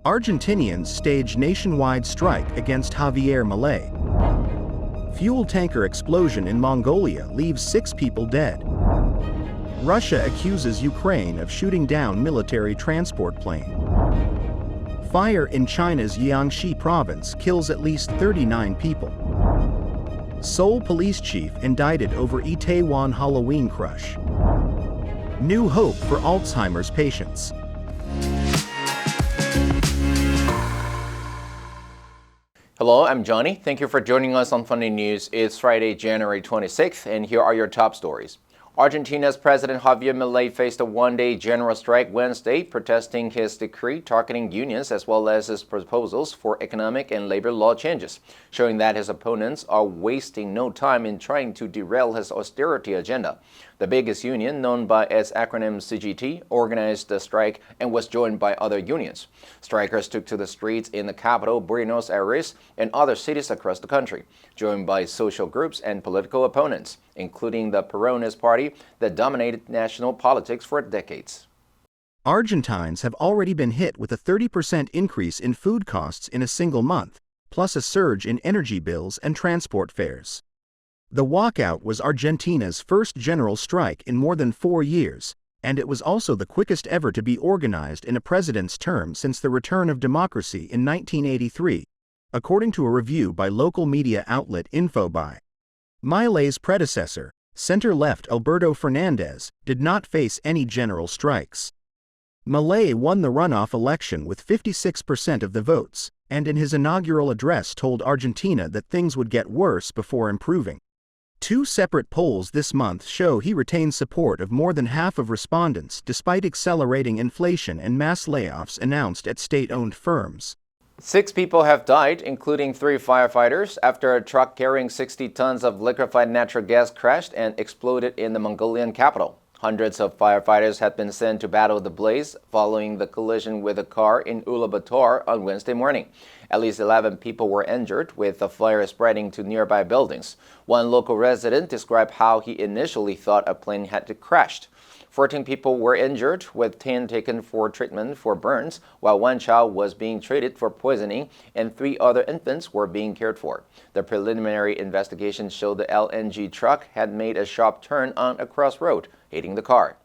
Argentinians stage nationwide strike against Javier Milei. Fuel tanker explosion in Mongolia leaves 6 people dead. Russia accuses Ukraine of shooting down military transport plane. Fire in China's Jiangxi province kills at least 39 people. Seoul police chief indicted over Itaewon Halloween crush. New hope for Alzheimer's patients. Hello, I'm Johnny. Thank you for joining us on Funday News. It's Friday, January 26th, and here are your top stories. Argentina's President Javier Milei faced a one-day general strike Wednesday, protesting his decree targeting unions as well as his proposals for economic and labor law changes, showing that his opponents are wasting no time in trying to derail his austerity agenda. The biggest union, known by its acronym CGT, organized the strike and was joined by other unions. Strikers took to the streets in the capital, Buenos Aires, and other cities across the country, joined by social groups and political opponents, including the Peronist party that dominated national politics for decades. Argentines have already been hit with a 30% increase in food costs in a single month, plus a surge in energy bills and transport fares. The walkout was Argentina's first general strike in more than 4 years, and it was also the quickest ever to be organized in a president's term since the return of democracy in 1983, according to a review by local media outlet Infobae. Milei's predecessor, center-left Alberto Fernandez, did not face any general strikes. Milei won the runoff election with 56% of the votes, and in his inaugural address told Argentina that things would get worse before improving. 2 separate polls this month show he retains support of more than half of respondents despite accelerating inflation and mass layoffs announced at state-owned firms. 6 people have died, including 3 firefighters, after a truck carrying 60 tons of liquefied natural gas crashed and exploded in the Mongolian capital. Hundreds of firefighters had been sent to battle the blaze following the collision with a car in Ulaanbaatar on Wednesday morning. At least 11 people were injured, with the fire spreading to nearby buildings. One local resident described how he initially thought a plane had crashed. 14 people were injured, with 10 taken for treatment for burns, while 1 child was being treated for poisoning and 3 other infants were being cared for. The preliminary investigation showed the LNG truck had made a sharp turn on a crossroad, hitting the car.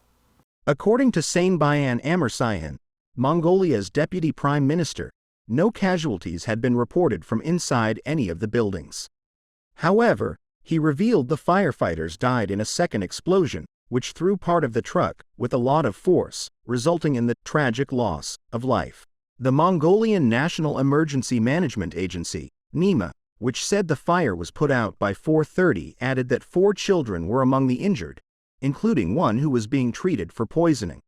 According to Sain Bayan Amarsayan, Mongolia's deputy prime minister, no casualties had been reported from inside any of the buildings. However, he revealed the firefighters died in a second explosion, which threw part of the truck with a lot of force, resulting in the tragic loss of life. The Mongolian National Emergency Management Agency, NEMA, which said the fire was put out by 4:30, added that 4 children were among the injured, including one who was being treated for poisoning.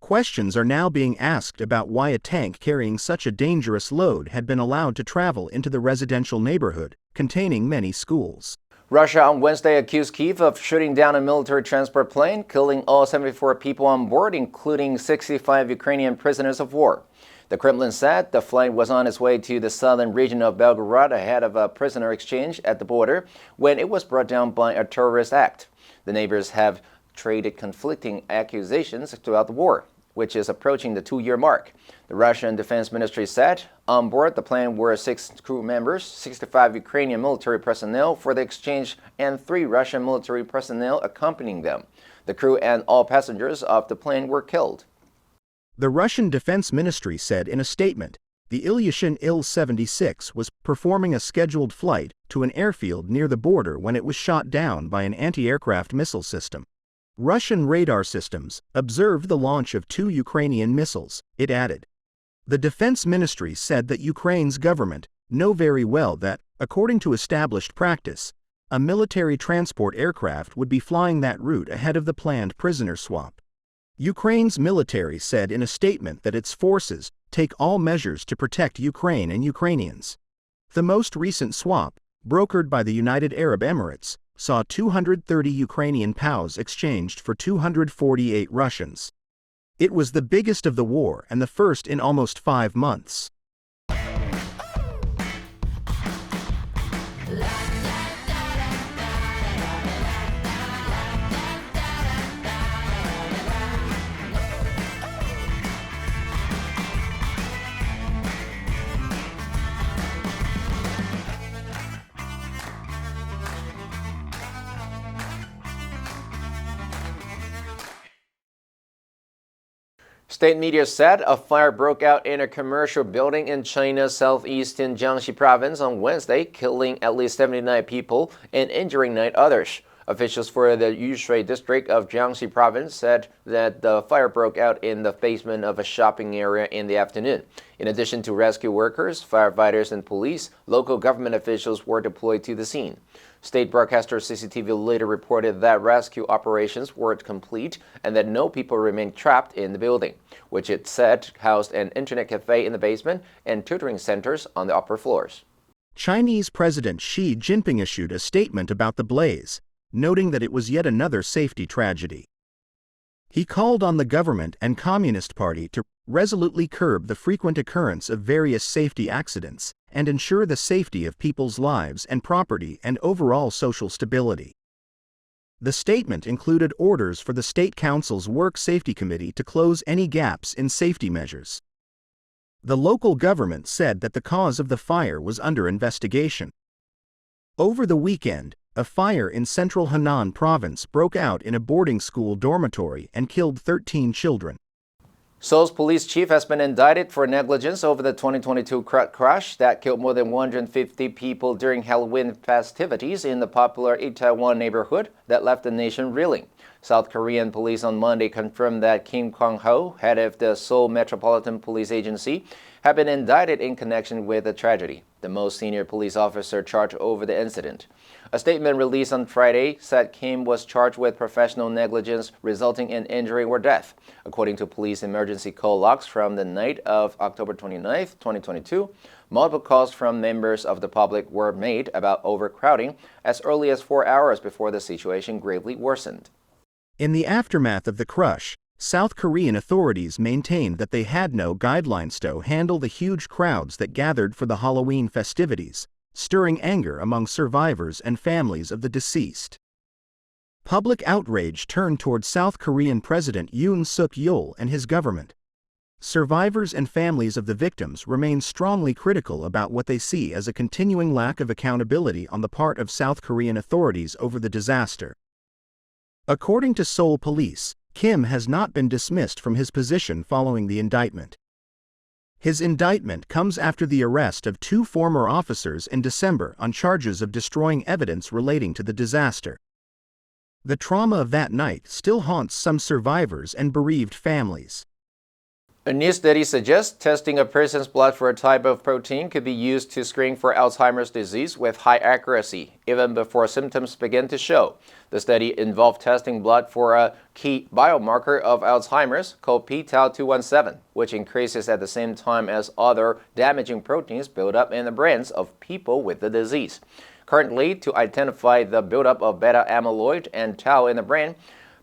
Questions are now being asked about why a tank carrying such a dangerous load had been allowed to travel into the residential neighborhood, containing many schools. Russia on Wednesday accused Kyiv of shooting down a military transport plane, killing all 74 people on board, including 65 Ukrainian prisoners of war. The Kremlin said the flight was on its way to the southern region of Belgorod ahead of a prisoner exchange at the border when it was brought down by a terrorist act. The neighbors have traded conflicting accusations throughout the war, which is approaching the 2-year mark. The Russian Defense Ministry said on board the plane were 6 crew members, 65 Ukrainian military personnel for the exchange, and 3 Russian military personnel accompanying them. The crew and all passengers of the plane were killed. The Russian Defense Ministry said in a statement, the Ilyushin Il-76 was performing a scheduled flight to an airfield near the border when it was shot down by an anti-aircraft missile system. Russian radar systems observed the launch of 2 Ukrainian missiles, it added. The Defense Ministry said that Ukraine's government know very well that, according to established practice, a military transport aircraft would be flying that route ahead of the planned prisoner swap. Ukraine's military said in a statement that its forces take all measures to protect Ukraine and Ukrainians. The most recent swap, brokered by the United Arab Emirates, saw 230 Ukrainian POWs exchanged for 248 Russians. It was the biggest of the war and the first in almost 5 months. State media said a fire broke out in a commercial building in China's southeastern Jiangxi province on Wednesday, killing at least 79 people and injuring 9 others. Officials for the Yushui district of Jiangxi province said that the fire broke out in the basement of a shopping area in the afternoon. In addition to rescue workers, firefighters, and police, local government officials were deployed to the scene. State broadcaster CCTV later reported that rescue operations were complete and that no people remained trapped in the building, which it said housed an internet cafe in the basement and tutoring centers on the upper floors. Chinese President Xi Jinping issued a statement about the blaze, noting that it was yet another safety tragedy. He called on the government and Communist Party to resolutely curb the frequent occurrence of various safety accidents and ensure the safety of people's lives and property and overall social stability. The statement included orders for the State Council's Work Safety Committee to close any gaps in safety measures. The local government said that the cause of the fire was under investigation. Over the weekend, a fire in central Henan province broke out in a boarding school dormitory and killed 13 children. Seoul's police chief has been indicted for negligence over the 2022 crash that killed more than 150 people during Halloween festivities in the popular Itaewon neighborhood that left the nation reeling. South Korean police on Monday confirmed that Kim Kwang-ho, head of the Seoul Metropolitan Police Agency, had been indicted in connection with the tragedy, the most senior police officer charged over the incident. A statement released on Friday said Kim was charged with professional negligence resulting in injury or death. According to police emergency call logs from the night of October 29, 2022, multiple calls from members of the public were made about overcrowding as early as 4 hours before the situation gravely worsened. In the aftermath of the crush, South Korean authorities maintained that they had no guidelines to handle the huge crowds that gathered for the Halloween festivities, stirring anger among survivors and families of the deceased. Public outrage turned toward South Korean President Yoon Suk-yeol and his government. Survivors and families of the victims remain strongly critical about what they see as a continuing lack of accountability on the part of South Korean authorities over the disaster. According to Seoul police, Kim has not been dismissed from his position following the indictment. His indictment comes after the arrest of 2 former officers in December on charges of destroying evidence relating to the disaster. The trauma of that night still haunts some survivors and bereaved families. A new study suggests testing a person's blood for a type of protein could be used to screen for Alzheimer's disease with high accuracy, even before symptoms begin to show. The study involved testing blood for a key biomarker of Alzheimer's called p-tau217, which increases at the same time as other damaging proteins build up in the brains of people with the disease. Currently, to identify the buildup of beta amyloid and tau in the brain,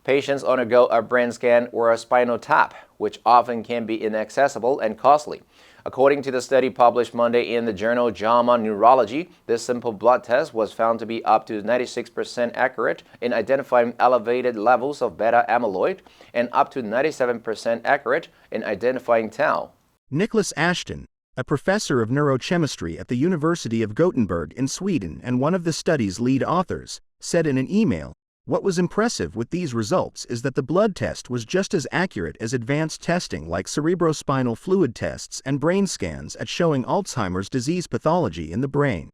patients undergo a brain scan or a spinal tap, which often can be inaccessible and costly. According to the study published Monday in the journal JAMA Neurology, this simple blood test was found to be up to 96% accurate in identifying elevated levels of beta amyloid and up to 97% accurate in identifying tau. Nicholas Ashton, a professor of neurochemistry at the University of Gothenburg in Sweden and one of the study's lead authors, said in an email, "What was impressive with these results is that the blood test was just as accurate as advanced testing like cerebrospinal fluid tests and brain scans at showing Alzheimer's disease pathology in the brain."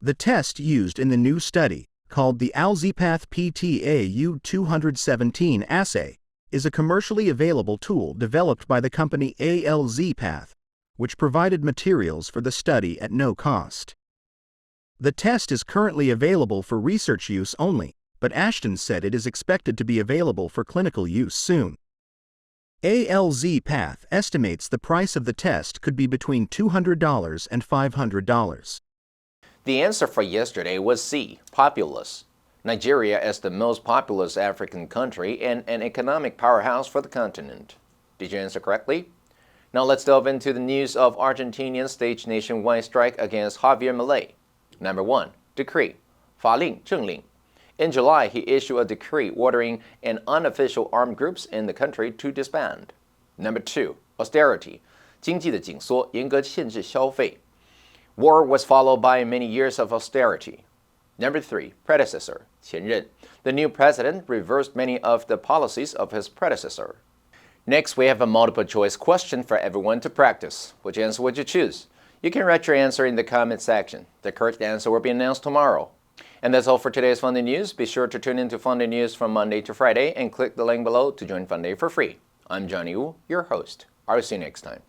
The test used in the new study, called the ALZpath PTAU217 assay, is a commercially available tool developed by the company ALZpath, which provided materials for the study at no cost. The test is currently available for research use only, but Ashton said it is expected to be available for clinical use soon. ALZpath estimates the price of the test could be between $200 and $500. The answer for yesterday was C, populous. Nigeria is the most populous African country and an economic powerhouse for the continent. Did you answer correctly? Now let's delve into the news of Argentinians stage nationwide strike against Javier Milei. Number 1, decree, 法令政令. In July, he issued a decree ordering an unofficial armed groups in the country to disband. Number 2, austerity, 经济的紧缩，严格限制消费. War was followed by many years of austerity. Number 3, predecessor, 前任. The new president reversed many of the policies of his predecessor. Next, we have a multiple choice question for everyone to practice. Which answer would you choose? You can write your answer in the comment section. The correct answer will be announced tomorrow. And that's all for today's Funday News. Be sure to tune in to Funday News from Monday to Friday and click the link below to join Funday for free. I'm Johnny Wu, your host. I'll see you next time.